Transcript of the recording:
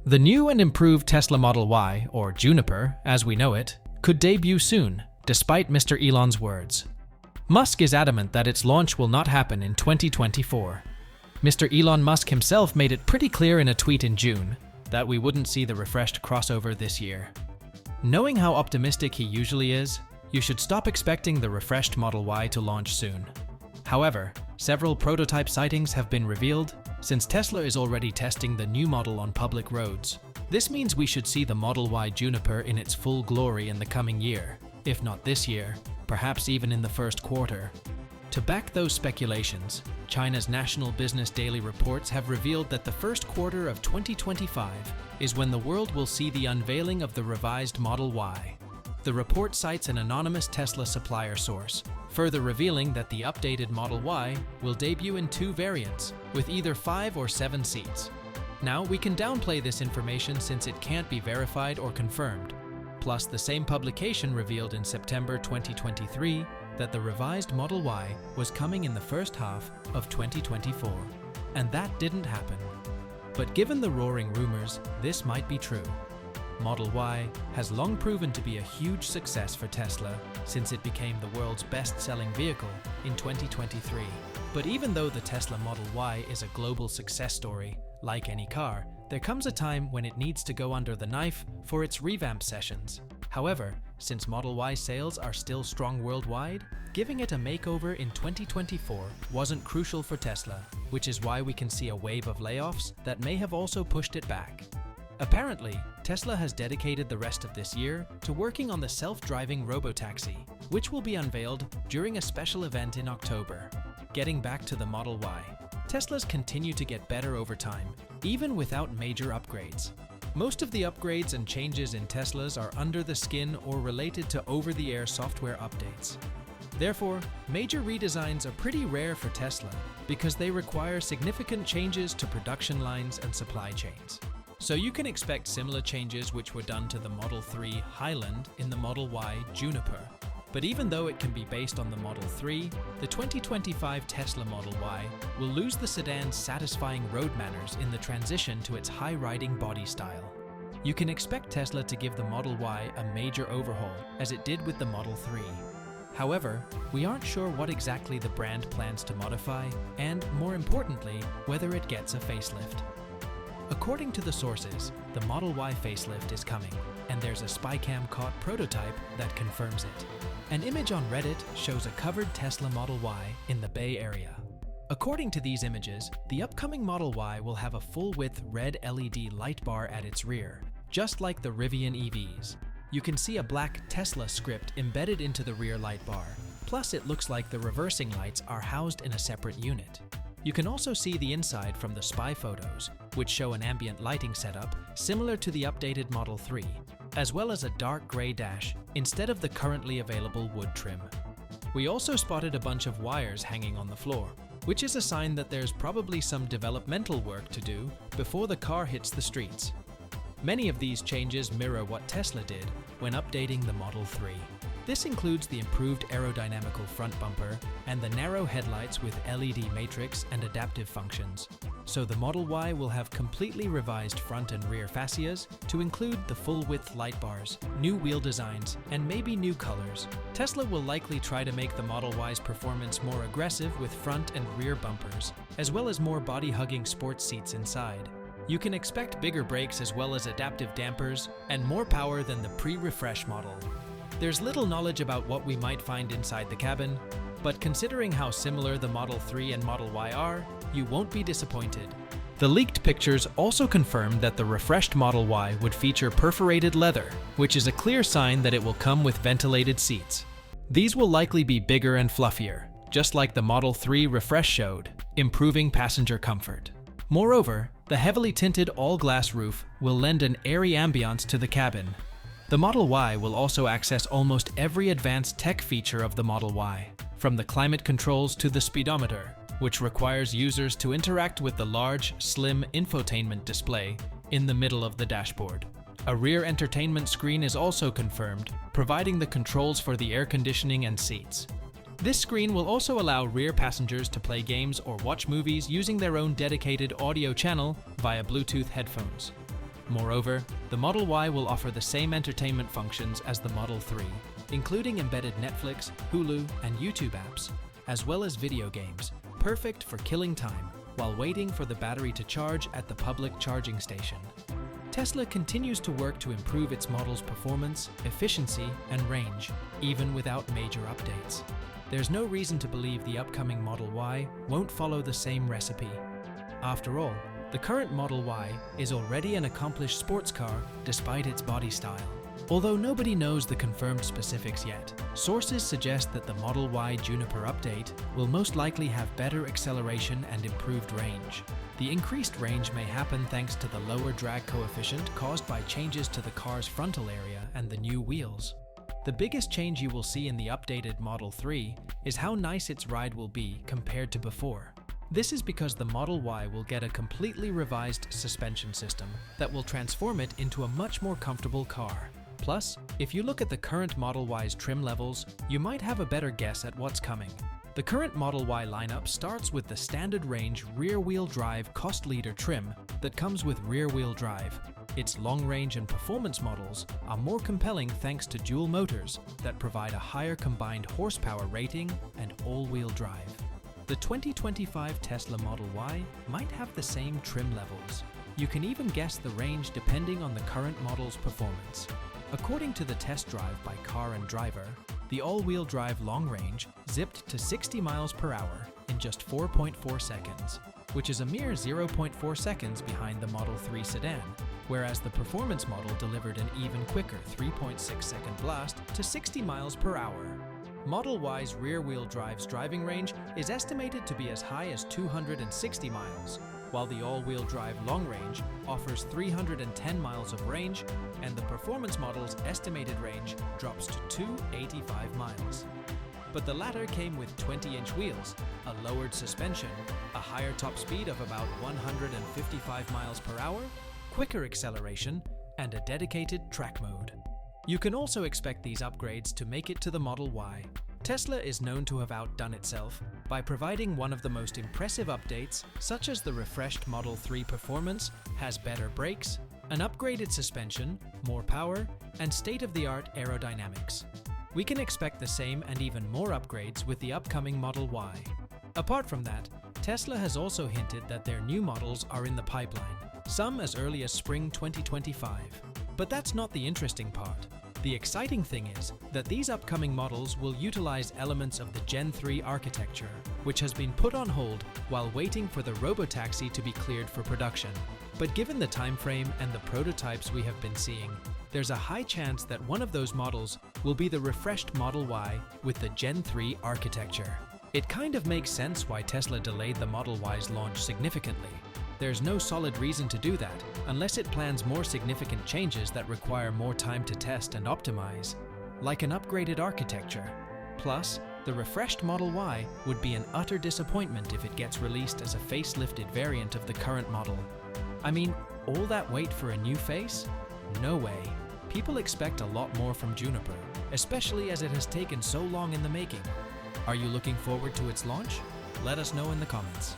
The new and improved Tesla Model Y, or Juniper as we know it, could debut soon, despite Mr. Elon's words. Musk is adamant that its launch will not happen in 2024. Mr. Elon Musk himself made it pretty clear in a tweet in June that we wouldn't see the refreshed crossover this year. Knowing how optimistic he usually is, you should stop expecting the refreshed Model Y to launch soon. However, several prototype sightings have been revealed since Tesla is already testing the new model on public roads. This means we should see the Model Y Juniper in its full glory in the coming year, if not this year, perhaps even in the first quarter. To back those speculations, China's National Business Daily reports have revealed that the first quarter of 2025 is when the world will see the unveiling of the revised Model Y. The report cites an anonymous Tesla supplier source, further revealing that the updated Model Y will debut in 2 variants, with either 5 or 7 seats. Now, we can downplay this information since it can't be verified or confirmed. Plus, the same publication revealed in September 2023 that the revised Model Y was coming in the first half of 2024. And that didn't happen. But given the roaring rumors, this might be true. Model Y has long proven to be a huge success for Tesla since it became the world's best-selling vehicle in 2023. But even though the Tesla Model Y is a global success story, like any car, there comes a time when it needs to go under the knife for its revamp sessions. However, since Model Y sales are still strong worldwide, giving it a makeover in 2024 wasn't crucial for Tesla, which is why we can see a wave of layoffs that may have also pushed it back. Apparently, Tesla has dedicated the rest of this year to working on the self-driving robotaxi, which will be unveiled during a special event in October. Getting back to the Model Y, Teslas continue to get better over time, even without major upgrades. Most of the upgrades and changes in Teslas are under the skin or related to over-the-air software updates. Therefore, major redesigns are pretty rare for Tesla because they require significant changes to production lines and supply chains. So you can expect similar changes which were done to the Model 3 Highland in the Model Y Juniper. But even though it can be based on the Model 3, the 2025 Tesla Model Y will lose the sedan's satisfying road manners in the transition to its high-riding body style. You can expect Tesla to give the Model Y a major overhaul, as it did with the Model 3. However, we aren't sure what exactly the brand plans to modify, and, more importantly, whether it gets a facelift. According to the sources, the Model Y facelift is coming, and there's a SpyCam-caught prototype that confirms it. An image on Reddit shows a covered Tesla Model Y in the Bay Area. According to these images, the upcoming Model Y will have a full-width red LED light bar at its rear, just like the Rivian EVs. You can see a black Tesla script embedded into the rear light bar, plus it looks like the reversing lights are housed in a separate unit. You can also see the inside from the spy photos, which show an ambient lighting setup similar to the updated Model 3, as well as a dark gray dash instead of the currently available wood trim. We also spotted a bunch of wires hanging on the floor, which is a sign that there's probably some developmental work to do before the car hits the streets. Many of these changes mirror what Tesla did when updating the Model 3. This includes the improved aerodynamical front bumper and the narrow headlights with LED matrix and adaptive functions. So the Model Y will have completely revised front and rear fascias to include the full-width light bars, new wheel designs, and maybe new colors. Tesla will likely try to make the Model Y's performance more aggressive with front and rear bumpers, as well as more body-hugging sports seats inside. You can expect bigger brakes as well as adaptive dampers and more power than the pre-refresh model. There's little knowledge about what we might find inside the cabin, but considering how similar the Model 3 and Model Y are, you won't be disappointed. The leaked pictures also confirmed that the refreshed Model Y would feature perforated leather, which is a clear sign that it will come with ventilated seats. These will likely be bigger and fluffier, just like the Model 3 refresh showed, improving passenger comfort. Moreover, the heavily tinted all-glass roof will lend an airy ambiance to the cabin. The Model Y will also access almost every advanced tech feature of the Model Y, from the climate controls to the speedometer, which requires users to interact with the large, slim infotainment display in the middle of the dashboard. A rear entertainment screen is also confirmed, providing the controls for the air conditioning and seats. This screen will also allow rear passengers to play games or watch movies using their own dedicated audio channel via Bluetooth headphones. Moreover, the Model Y will offer the same entertainment functions as the Model 3, including embedded Netflix, Hulu, and YouTube apps, as well as video games, perfect for killing time while waiting for the battery to charge at the public charging station. Tesla continues to work to improve its model's performance, efficiency, and range, even without major updates. There's no reason to believe the upcoming Model Y won't follow the same recipe. After all, the current Model Y is already an accomplished sports car despite its body style. Although nobody knows the confirmed specifics yet, sources suggest that the Model Y Juniper update will most likely have better acceleration and improved range. The increased range may happen thanks to the lower drag coefficient caused by changes to the car's frontal area and the new wheels. The biggest change you will see in the updated Model 3 is how nice its ride will be compared to before. This is because the Model Y will get a completely revised suspension system that will transform it into a much more comfortable car. Plus, if you look at the current Model Y's trim levels, you might have a better guess at what's coming. The current Model Y lineup starts with the standard range rear-wheel drive cost leader trim that comes with rear-wheel drive. Its long-range and performance models are more compelling thanks to dual motors that provide a higher combined horsepower rating and all-wheel drive. The 2025 Tesla Model Y might have the same trim levels. You can even guess the range depending on the current model's performance. According to the test drive by Car and Driver, the all-wheel drive long range zipped to 60 miles per hour in just 4.4 seconds, which is a mere 0.4 seconds behind the Model 3 sedan, whereas the performance model delivered an even quicker 3.6-second blast to 60 miles per hour. Model Y's rear-wheel drive's driving range is estimated to be as high as 260 miles, while the all-wheel drive long range offers 310 miles of range, and the performance model's estimated range drops to 285 miles. But the latter came with 20-inch wheels, a lowered suspension, a higher top speed of about 155 miles per hour, quicker acceleration, and a dedicated track mode. You can also expect these upgrades to make it to the Model Y. Tesla is known to have outdone itself by providing one of the most impressive updates, such as the refreshed Model 3 performance has better brakes, an upgraded suspension, more power, and state-of-the-art aerodynamics. We can expect the same and even more upgrades with the upcoming Model Y. Apart from that, Tesla has also hinted that their new models are in the pipeline, some as early as spring 2025. But that's not the interesting part. The exciting thing is that these upcoming models will utilize elements of the Gen 3 architecture, which has been put on hold while waiting for the robotaxi to be cleared for production. But given the time frame and the prototypes we have been seeing, there's a high chance that one of those models will be the refreshed Model Y with the Gen 3 architecture. It kind of makes sense why Tesla delayed the Model Y's launch significantly. There's no solid reason to do that, unless it plans more significant changes that require more time to test and optimize, like an upgraded architecture. Plus, the refreshed Model Y would be an utter disappointment if it gets released as a facelifted variant of the current model. I mean, all that wait for a new face? No way. People expect a lot more from Juniper, especially as it has taken so long in the making. Are you looking forward to its launch? Let us know in the comments.